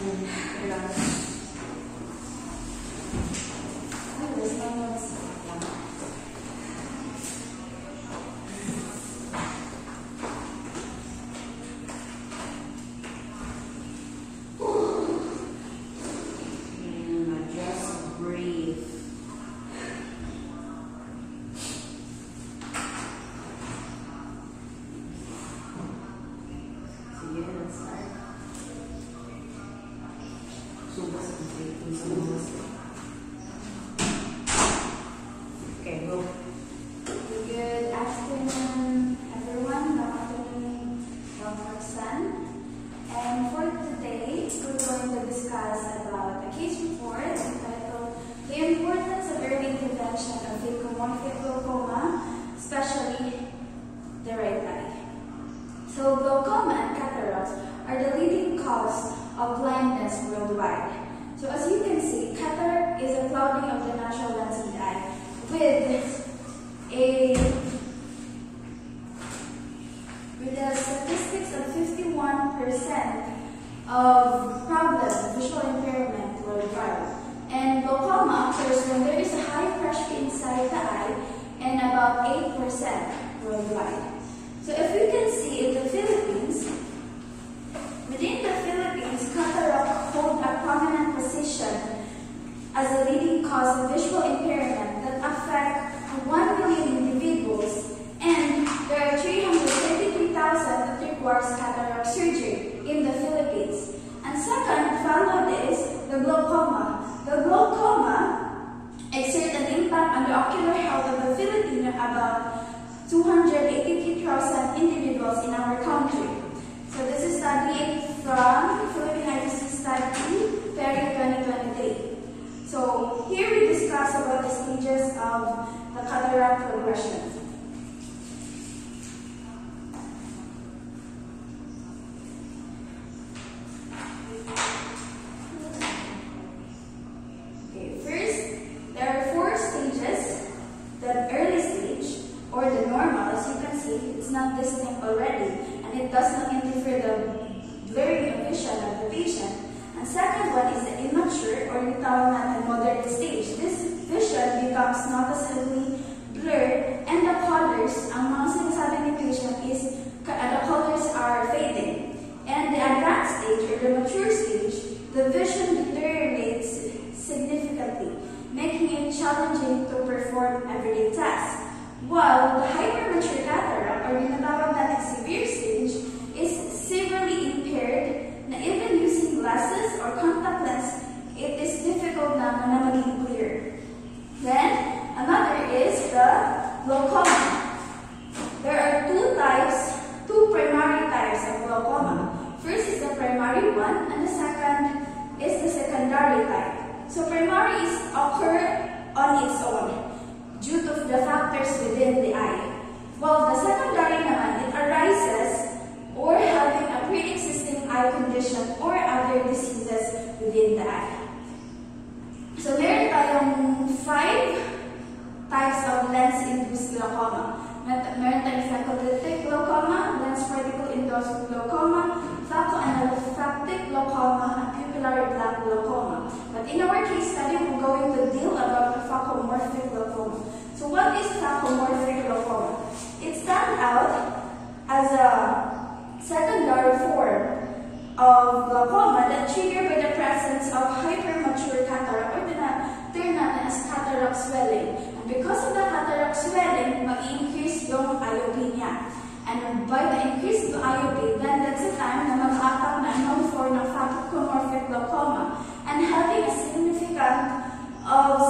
Okay, go. Good afternoon, everyone. Good afternoon, Dr. Sun. And for today, we're going to discuss about a case report entitled The Importance of Early Intervention of Phacomorphic Glaucoma, especially the right eye. So, glaucoma and cataracts are the leading cause of blindness worldwide. So, as you can see, cataract is a clouding of the natural lens of the eye with a statistics of 51% of problems, visual impairment worldwide. And glaucoma occurs when there is a high pressure inside the eye and about 8% worldwide. So if you can see in the Philippines, within the Philippines, cataract hold a prominent position as a leading cause of visual impairment that affect 1 million individuals, and there are 333,000 that requires cataract surgery in the Philippines. And second, followed is the glaucoma. The glaucoma exerts an impact on the ocular health of the Filipino, about 283,000 individuals in our country. So this is studied from Philippine ITC Study, Perry 2023. So here we discuss about the stages of the cataract progression. Okay, first, there are 4 stages. The early stage, or the normal, as you can see, it's not distinct already, and it does not interfere the blurring of vision of the patient. And second one is the immature, or tinatawag natin moderate stage. This vision becomes noticeably blurred, and the colors, ang mga sinasabi ni patient is the colors are fading. And the advanced stage, or the mature stage, the vision deteriorates significantly, making it challenging to perform everyday tasks. While the hypermature cataract, or tinatawag natin severe stage, is severely impaired, na even using glasses or contact lens, it is difficult na maging clear. Then, another is the glaucoma. There are 2 primary types of glaucoma. First is the primary one, and the second is the secondary type. So primary is occur on its own due to the factors within the eye. While the secondary naman, it arises or having a pre-existing eye condition or other diseases within the eye. So meron tayong 5 types of lens-induced glaucoma. Meron tayong phacolytic glaucoma, lens-particle-induced glaucoma, phacoanaphylactic glaucoma, and pupillary black glaucoma. But in our case study, we're going to deal about the phacomorphic glaucoma. So what is phacomorphic glaucoma? It stands out as a secondary form of glaucoma that triggered by the presence of hypermature cataract, or term natin as cataract swelling. And because of the cataract swelling, mag-increase yung IOP niya. And by the increase of IOP, then that's the time na mag-attack na anong form ng phacomorphic glaucoma, and having a significant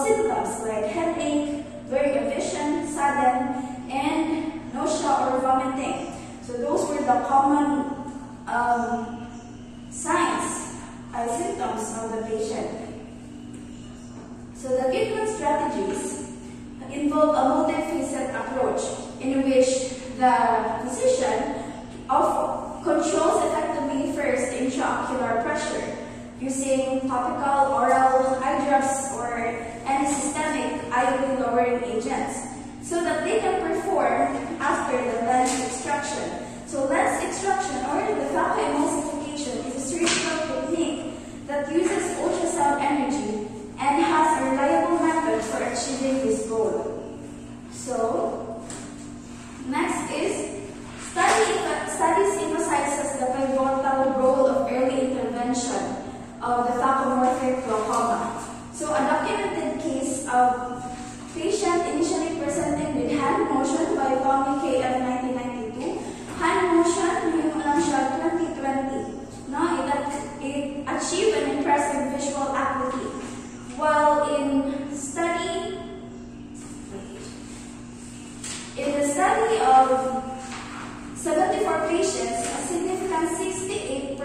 symptoms like headache, blurring of vision, sudden, and nausea or vomiting. So those were the common signs or symptoms of the patient. So the treatment strategies involve a multi-facet approach in which the physician controls effectively first the intraocular pressure using topical, oral eye drops, or any systemic IOP lowering agents, so that they can perform after the lens extraction. So lens extraction, or the phacoemulsification, is a surgical technique that prevention of the phacomorphic glaucoma. So a documented case of patient initially presenting with hand motion by Tommy K.F. 1992. Hand motion, yung lang siya 2020. No, it achieved an impressive visual acuity. While in the study of 74 patients, a significant 68%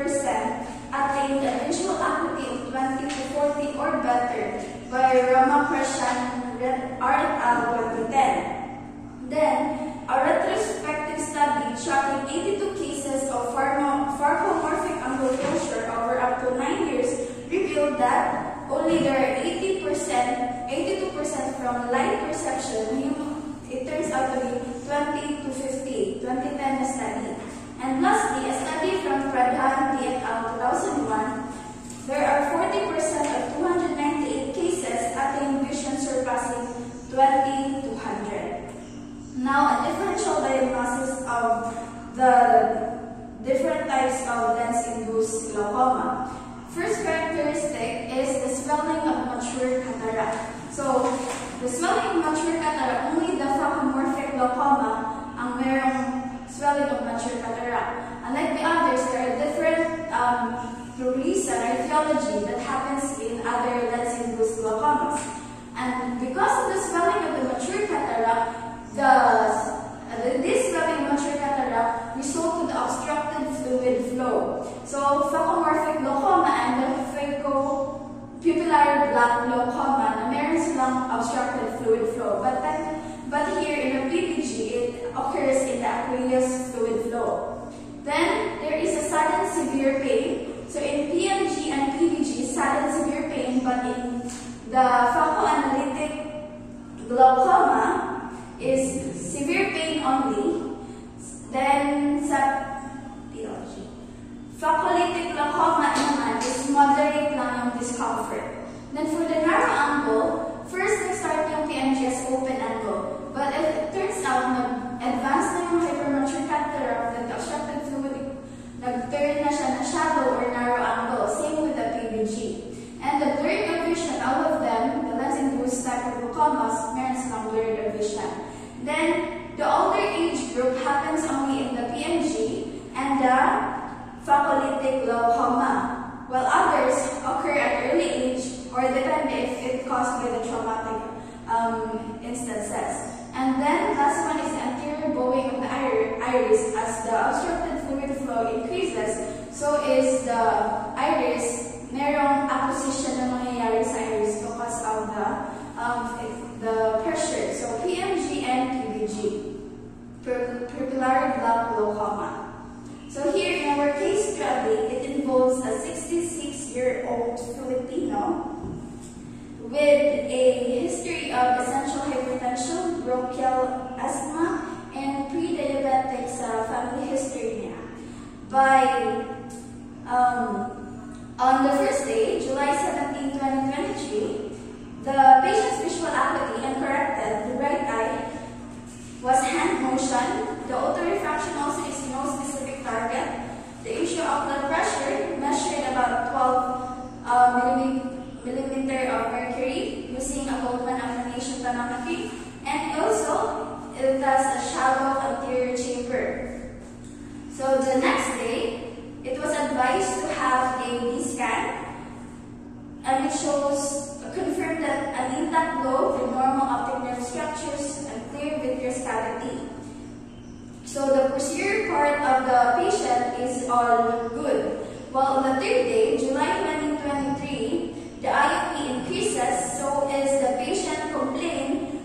attained a visual acuity of 20 to 40 or better by Ramakrishnan et al. 2010. Then, a retrospective study tracking 82 cases of phacomorphic angle closure over up to 9 years revealed that only there are 82% from light perception. It turns out to be 20 to 50, 2010 study. And lastly, a study from Pradhan et al. 2001, there are 40% of 298 cases attain vision surpassing 20 to 100. Now, a differential diagnosis of the different types of lens-induced glaucoma. First characteristic is the swelling of mature cataract. So, the swelling of mature cataract, only the phacomorphic glaucoma ang merong swelling of mature cataract. Unlike the others, there are different reason or etiology that happens in other lens-induced glaucomas. And because of the swelling of the mature cataract, this swelling of mature cataract result to the obstructed fluid flow. So, phacomorphic glaucoma and the pupillary black glaucoma na meron silang obstructed fluid flow. But here in the PPG, it occurs in the aqueous fluid flow. Then, there is a sudden severe pain. So, in PMG and PVG, sudden severe pain, but in the phacoanalytic glaucoma is severe pain only. Then, sa phacolytic glaucoma naman is moderate lang yung discomfort. Then for the narrow angle, first nag-start yung PMG as open angle. But if it turns out na advanced na yung hypermature cataract, that the obstructed fluid, nag-turn na siya na shallow or narrow angle. Same with the PVG. And the blurring of vision, all of them, the lens-induced type of glaucomas, meron silang blurred of vision. Then, the older age group happens only in the PMG and the phacolytic glaucoma, while others occur at early age or depend if it caused by the traumatic instances. And then last one is the anterior bowing of the iris. As the obstructed fluid flow increases, so is the iris, merong acquisition na mangyayari sa iris because of the pressure. So PMG and PVG, pupillary black glaucoma. So here in our case study, it involves a 66-year-old Filipino with a history of essential hypertension, bronchial asthma, and pre-diabetic family history niya. On the first day, July 17, 2023, the patient's visual acuity uncorrected, the right eye, was hand motion. The autorefraction also is no specific target. The issue of blood pressure measured about 12 millimeter of mercury using a Goldman affirmation tonometry, and also it has a shallow anterior chamber. So the next day, it was advised to have a B scan, and it confirmed that an intact globe with normal optic nerve structures and clear vitreous cavity. So the posterior part of the patient is all good. Well, on the third day, July 2023, the IOP increases, so is the patient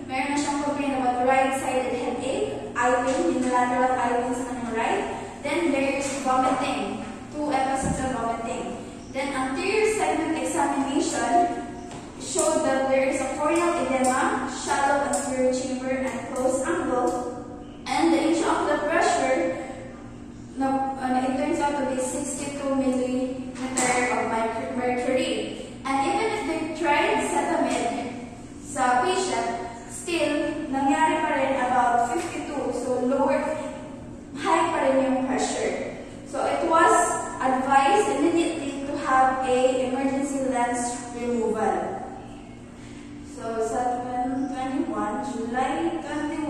meron na siyang complain about right-sided headache, eye pain, unilateral eye pain sa kanyang right. Then there is vomiting, 2 episodes of vomiting. Then anterior segment examination showed that there is a corneal edema, shallow anterior chamber, and closed angle. And the issue of blood pressure, it turns out to be 62 millimeter of mercury. And even if they tried Zetamid sa patient, still, nangyari pa rin about 52. So, high pa rin yung pressure. So, it was advised immediately to have removal. So sa 2021, July 21,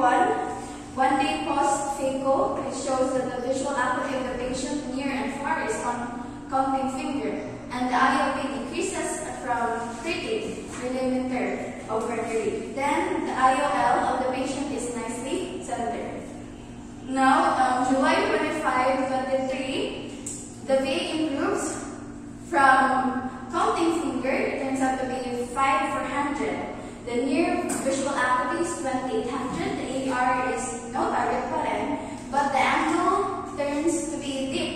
one day post FACO, it shows that the visual acuity of the patient near and far is on counting finger, and the IOP decreases from 30 millimeter of mercury. Then the IOL of the patient is nicely centered. Now, July 25, 23, the VA improves from counting finger, it turns out to be 5/400. The near visual acuity is 2800. The AR is no target pa rin, but the angle turns to be deep,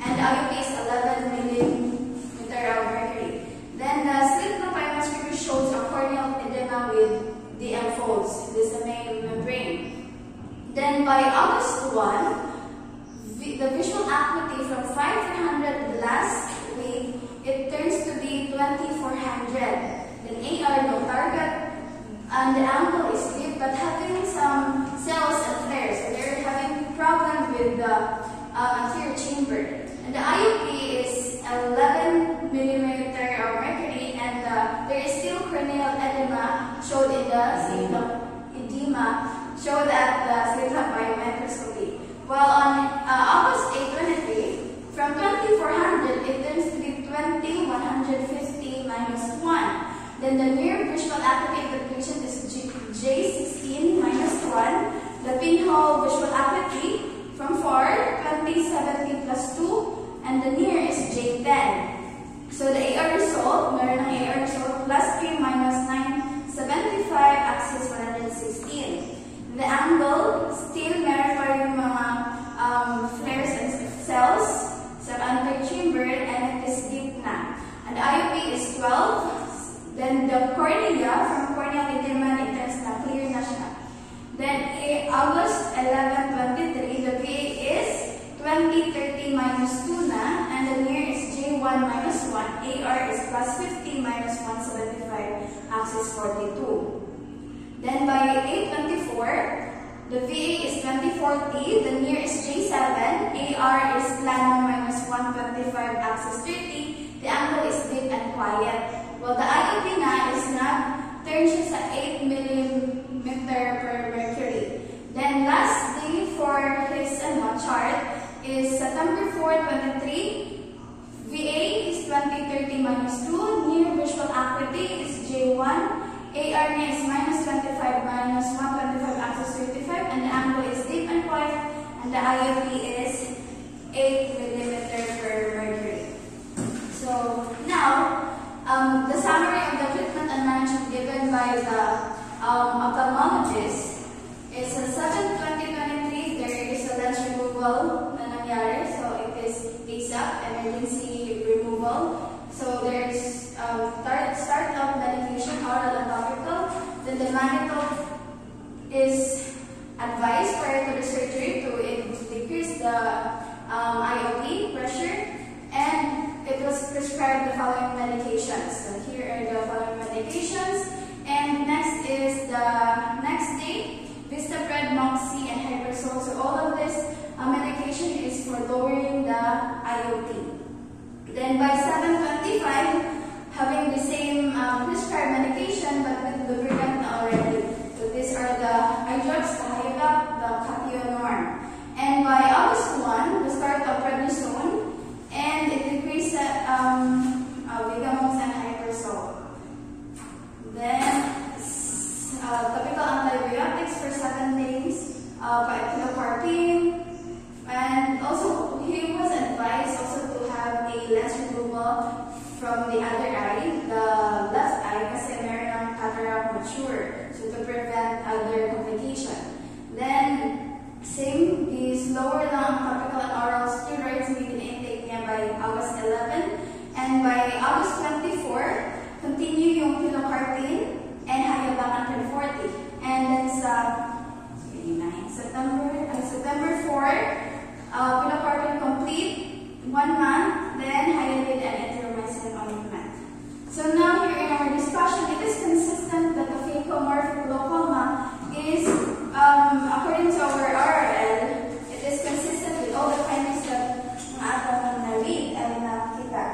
and the IOP is 11 millimeter of mercury. Then the slit lamp microscopy shows a corneal edema with DM folds. This is the main membrane. Then by August 1, the visual acuity from 5/400 last week, it turns to be 2400. Then AR no target, and the angle is deep but having some cells and flares. So they're having problem with the anterior chamber. And the IOP is 11 millimeter of mercury, and there is still corneal edema showed in the slit lamp edema showed at the slit lamp biomicroscopy. While on August 8, 23, from 2400 it turns to be 2150 minus 1. Then the near visual acuity of the patient is J16 minus 1. The pinhole visual acuity from far 2070 plus 2, and the near is J10. So the AR result, meron ng AR result, plus 3 minus 975 axis 116. The angle, still meron pa yung mga flares and cells sa anterior chamber, and it is deep na. And the IOP is 12. Then the cornea, from corneal edema, it turns na clear na siya. Then August 11, 23, the VA is 2030 minus 2 na, and the near is J1 minus 1. AR is plus 50 minus 175, axis 42. Then by 824, the VA is 2040, the near is J7, AR is plano minus 125, axis 30, the angle is deep and quiet. Well, the IOP na is not, turns siya sa 8 millimeter per mercury. Then last day for his chart is September 4, 23. VA is 2030 minus 2. Near visual acuity is J1. AR niya is minus 25 minus 125 axis 35. And the angle is deep and quiet. And the IOP is 8 millimeter per mercury. So now, the summary of the treatment and management given by the ophthalmologist is on 7/2023, there is a lens removal na nangyari. So it is ASAP, emergency removal. So there is start of medication, oral and topical. Then the mannitol is advised prior to the surgery to decrease the IOP pressure, and it was prescribed the following medications. So here are the following medications. And next is the next day, Vistapred, Moxie, and Hypersol. So all of this medication is for lowering the IOP. Then by 7/25, having the same prescribed medication but with lubricant already. So these are the eye drops, the Hyvac, the Cationorm. And by August 1, the start of prednisone, and it decreases Vigamox and Hypersol. Then topical antibiotics for 7 days, pilocarpine, and also he was advised also to have a lens removal from the other eye, the left eye, kasi meron ng cataract mature, so to prevent other complication. Then same, is lower lang topical and oral steroids needed intake niya by August 11, and by August 24, continue yung pilocarpine and Hyvac until 40. And then sa September 4, pilocarpine complete 1 month, then Hyalid and Erythromycin ointment. So now here in our discussion, it is consistent that the phacoemorphic glaucoma is, according to our RRL, it is consistent with all the findings that ato na read and nakita.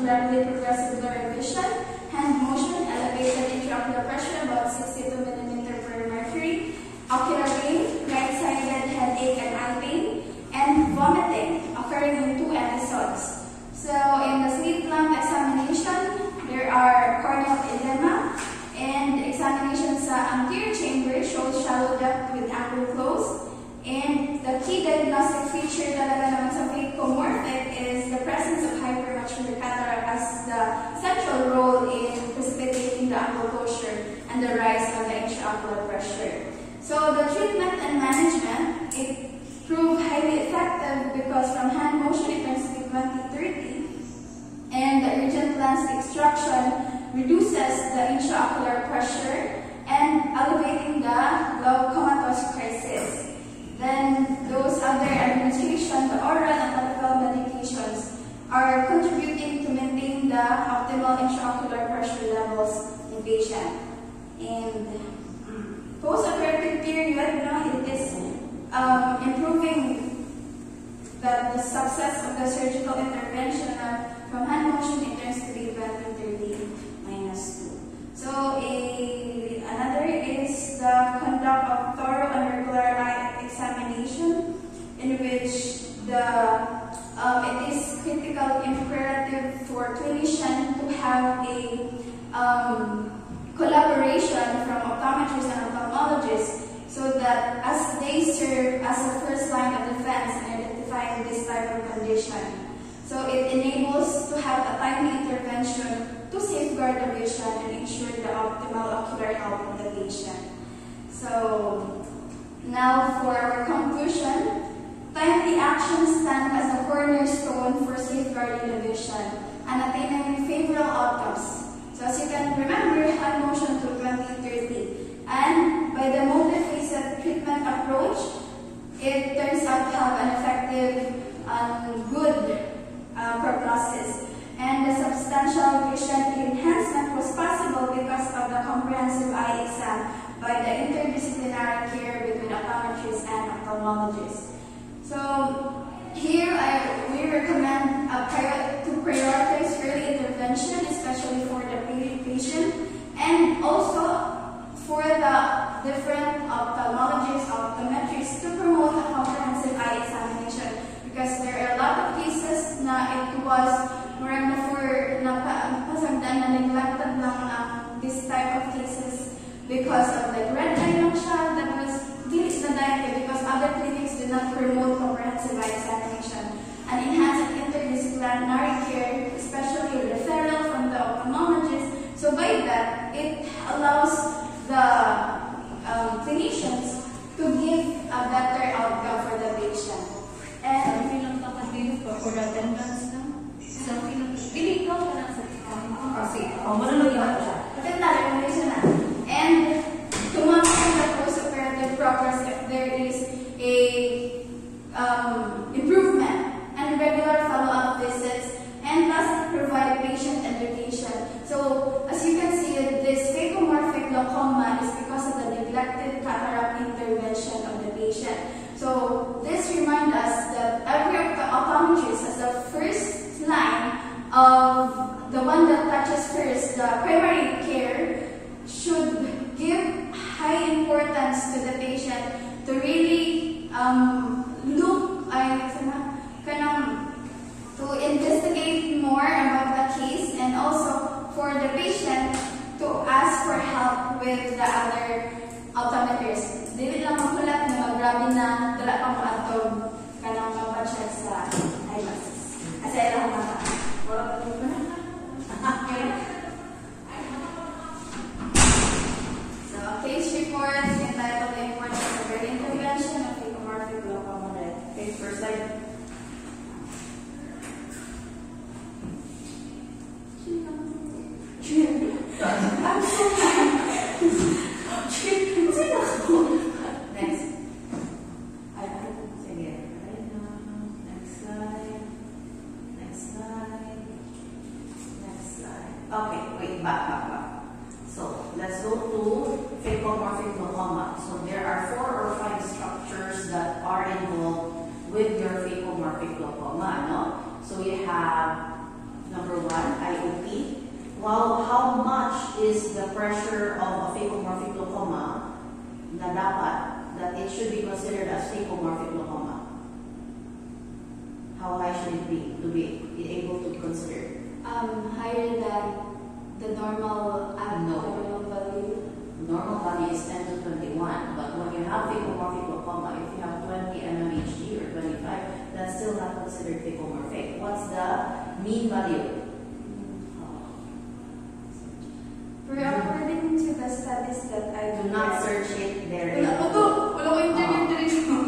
gradually progressive blurred vision, hand motion, elevated intraocular pressure about 62 mm per mercury, ocular pain, right-sided headache and eye pain, and vomiting occurring in 2 episodes. So in the slit lamp examination, there are corneal edema, and examination sa anterior chamber shows shallow depth with angle closed. And the key diagnostic feature talaga naman sa phacomorphic is the presence of hypermature cataract as the central role in precipitating the angle closure and the rise of the intraocular pressure. So the treatment and management, it proved highly effective because from hand motion it turns to 20/30, and the urgent lens extraction reduces the intraocular pressure and elevating the glaucomatous crisis. Then those other administration, the oral and topical medications, are contributing to maintain the optimal intraocular pressure levels in patient. And post-operative period, it is improving the success of the surgical intervention. From hand motion, it turns to be 20/30 -2. So another is the conduct of thorough and regular eye examination, in which it is critical imperative for clinician to have a collaboration from optometrists and ophthalmologists, so that as they serve as a first line of defense in identifying this type of condition. So it enables to have a timely intervention to safeguard the vision and ensure the optimal ocular health of the patient. So now for our conclusion, timely actions stand as a cornerstone for safeguarding the vision and attaining favorable outcomes. So as you can remember, hand motion to 20/30, and by the multi-facet treatment approach, it turns out to have an effective and good prognosis. And the substantial vision enhancement was possible because of the comprehensive eye exam by the interdisciplinary care between optometrists and ophthalmologists. So here we recommend to prioritize early intervention, especially for the patient, and also for the different ophthalmologists, optometrists, to promote a comprehensive eye examination, because there are a lot of cases na it was marang napasagdan na neglected lang this type of cases because of like red eye lang siya, that was dilis na dahil because other clinics did not promote comprehensive eye examination and enhance interdisciplinary care, especially referral from the ophthalmologist. So by that, it allows the clinicians to give a better outcome for the patient. And for the attendance na sa pili ko na sa kasi recommendation na. And to monitor the post-operative progress if there is a improvement and regular follow-up visits, and lastly provide patient education. So as you can see, this phacomorphic glaucoma is because of the neglected cataract intervention of the patient. So this reminds us that every optometrist has the first line of the one that touches first, the primary care, should give high importance to the patient to really to investigate more about the case, and also for the patient to ask for help with the other optometrists. Dili lang makulat na magrabi na dala pa mo atog kanang mapacheck sa eyeglasses. Kasi ilang mata. Wala pa dito na. So, case reports entitled The Importance of Early Intervention of Phacomorphic Glaucoma. Okay, first slide. I'm so mad. Next. Sige. Next slide. Next slide. Next slide. Okay, wait, back. So, let's go to phacomorphic glaucoma. So, there are 4 or 5 structures that are involved with your phacomorphic glaucoma, no? So, you have number 1, Well, how much is the pressure of a phacomorphic glaucoma na dapat that it should be considered as phacomorphic glaucoma? How high should it be to be able to consider? Higher than the normal abnormal value. Normal value is 10 to 21, but when you have phacomorphic glaucoma, if you have 20 mmHg or 25, that's still not considered phacomorphic. What's the mean value? According to the studies that I Do not search it there. wala ko internet dito.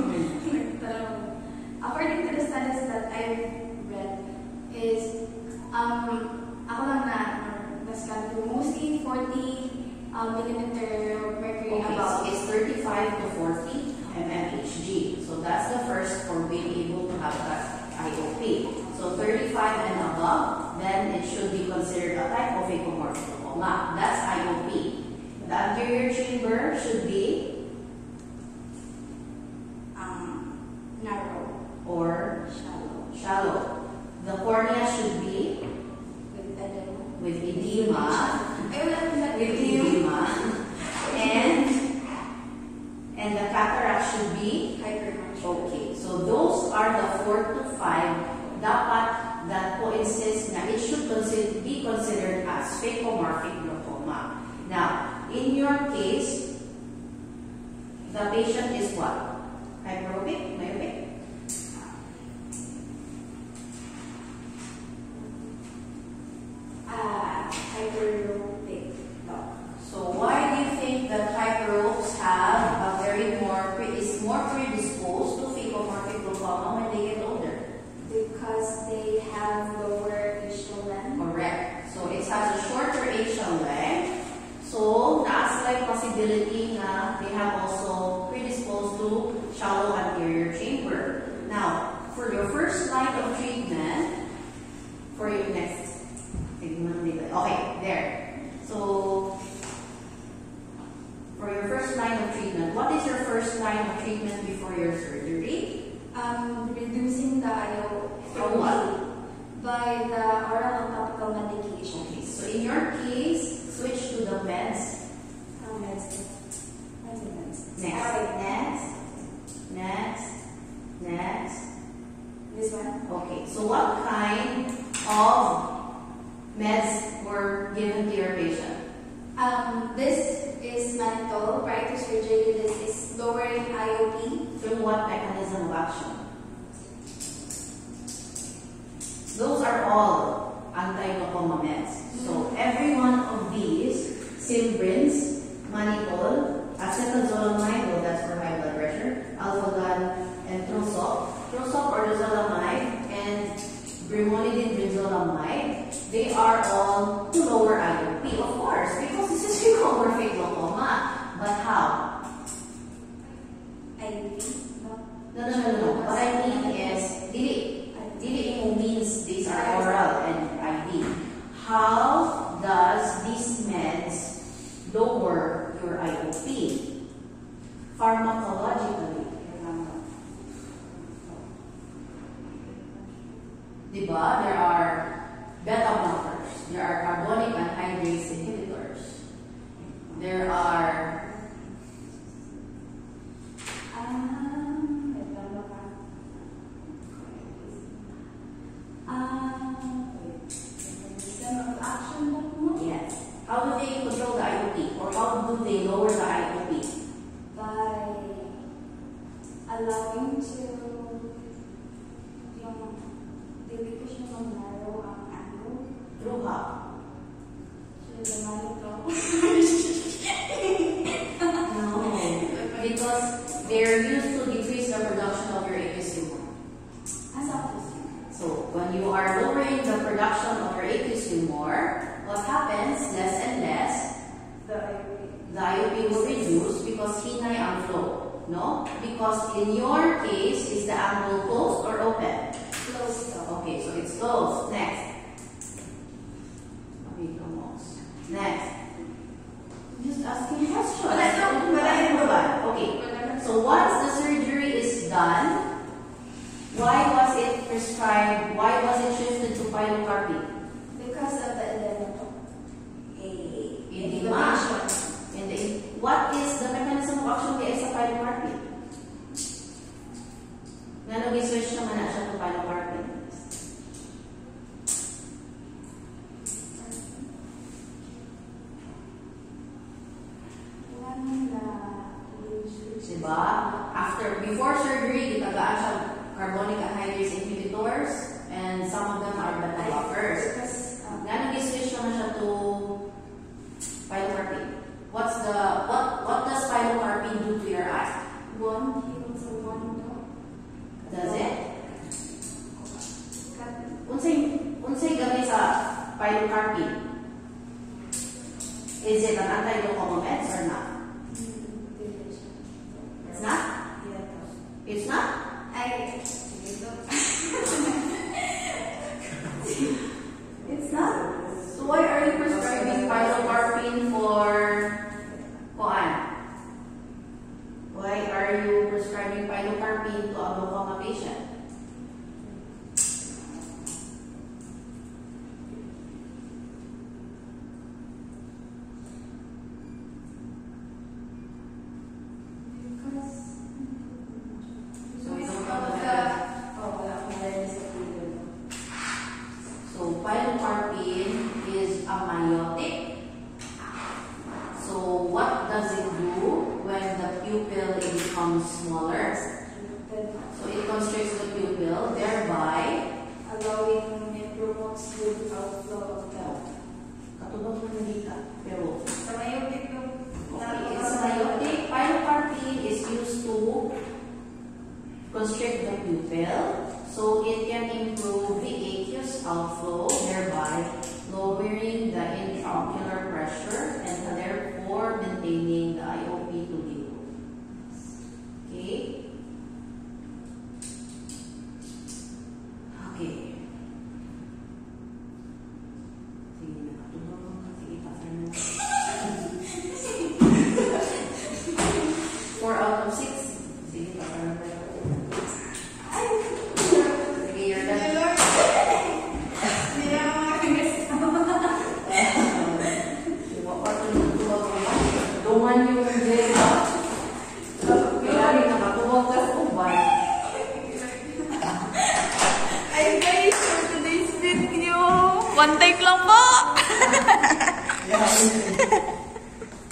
According to the studies that I read is ako lang na-scan to mostly 40 millimeter of mercury Okay, above. so it's 35 to 40 mmHg. So that's the first for being able to have that IOP. So 35 and above, then it should be considered a type of phacomorphic glaucoma. That's IOP. The anterior chamber should be Narrow, or shallow, shallow. The cornea should be with edema. with edema. Ay, wala With edema. And the cataract should be hypertension. okay. So those are the 4 to 5 dapat that coincides na it should be considered as phacomorphic glaucoma. Now, in your case, the patient is what? Hyperopic? Myopic? Hyperopic. So why do you think that hyperopes have a very is more predisposed to phacomorphic glaucoma when they get older? Because they have lower visual length. Correct. So it has a shorter axial length. So that's like possibility na they have also predisposed to shallow anterior chamber. Now, for your first line of treatment, for your next, okay, there. So for your first line of treatment, what is your first line of treatment before your surgery? Reducing the IO From what? by the oral and topical medication. Okay, so in your case, switch to the meds. Meds. Next. This one? Okay, so what kind of meds were given to your patient? This is mannitol. Prior to surgery, this is lowering IOP. Through what mechanism of action? Those are all anti-glaucoma meds. So every one of these, Simbrins, mannitol, acetazolamide, well that's for high blood pressure, alphagan, and Trosop or dozolamide, and brimonidine brinzolamide, they are all to lower IOP, of course, because this is phacomorphic glaucoma. But how? IOP? No. What I mean is, dili means these are oral and IV. How does these meds lower your IOP? Pharmacologically. Diba? There are beta blockers. There are carbonic anhydrase inhibitors. There are yes. How do they control the IOP? Or how do they lower the IOP? By allowing to hindi ko siya mag-narrow ang angle. Through how? So, the mannitol. No. Because they're used to decrease the production of your aqueous humor. As opposed. So when you are lowering the production of your aqueous humor, what happens? Less and less, the IOP will reduce because hinay ang flow. No? Because in your case, is the angle closed or open? Close to. Okay, so it's closed. Next. Next. Just asking questions. Okay. So once the surgery is done, why was it prescribed? Why was it shifted to pilocarpine? Because of the edema. Diba? Before surgery, gitagaan siya carbonic anhydrase inhibitors, and some of them are beta blockers. Nga nag-switch naman siya to pilocarpine. What does pilocarpine do to your eye? One heals and one don't. Does it? Unsay gamit sa pilocarpine? Is it an anti-glaucoma meds or not? It's not? It's not? It's not? So why are you prescribing pilocarpine for Koan? Why are you prescribing pilocarpine to a glaucoma patient? So we don't know So pilocarpine is a miotic. So what does it do when the pupil becomes smaller? So it constricts the pupil, thereby allowing it promotes good outflow of the katubag mo nalika. Pero sa myopic yung okay, it's miotic. Pilocarpine is used to constrict the pupil, so it can improve the aqueous outflow, thereby lowering the intraocular pressure and therefore maintaining the IOP to be good. Okay? Okay. Sige, nakatulog mo. Sige, pasan mo. 4 out of 6. Sige, pasan mo. Sige, you're done. Dungan yung dito. Kaya rin nakatubog ka sa uban. Ay guys, for today's video, one take lang po!